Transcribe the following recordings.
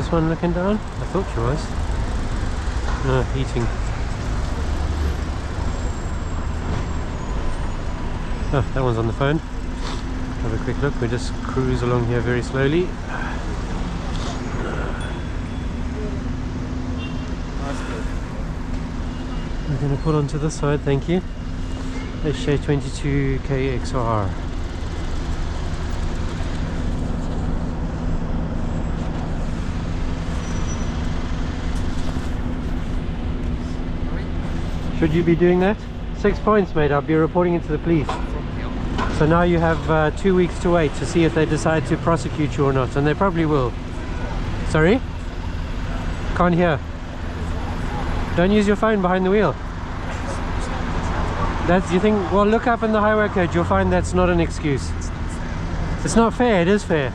this one looking down? I thought she was. Eating. Oh, that one's on the phone. Have a quick look. We just cruise along here very slowly. We're going to pull onto this side, thank you. HJ22KXR. Should you be doing that? 6 points, mate. I'll be reporting it to the police. So now you have 2 weeks to wait to see if they decide to prosecute you or not, and they probably will. Sorry? Can't hear. Don't use your phone behind the wheel. You think, well, look up in the highway code, you'll find that's not an excuse. It's not fair, it is fair.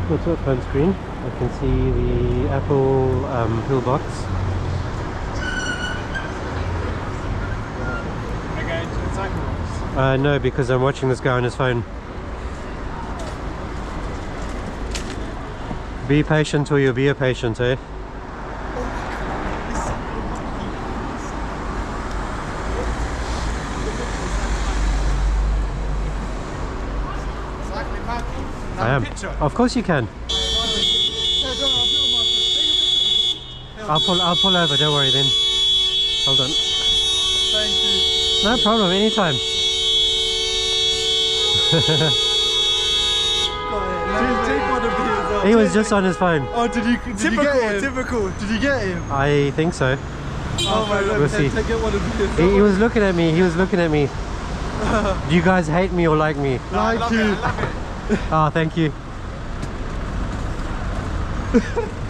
What's up, phone screen? I can see the Apple pillbox. Are you going to the cyclist? No, because I'm watching this guy on his phone. Be patient or you'll be a patient, eh? I am. Of course you can. I'll pull over, don't worry then. Hold on. Thank you. No problem, anytime. He was just on his phone. Oh, did you get him? Typical. Did you get him? I think so. Oh my god, we'll see. Get one of these. He was looking at me, Do you guys hate me or like me? Like you. Oh, thank you.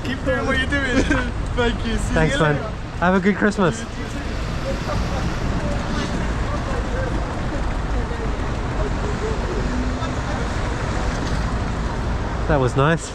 Keep doing what you're doing. Thank you. See Thanks, you man. later. Have a good Christmas. That was nice.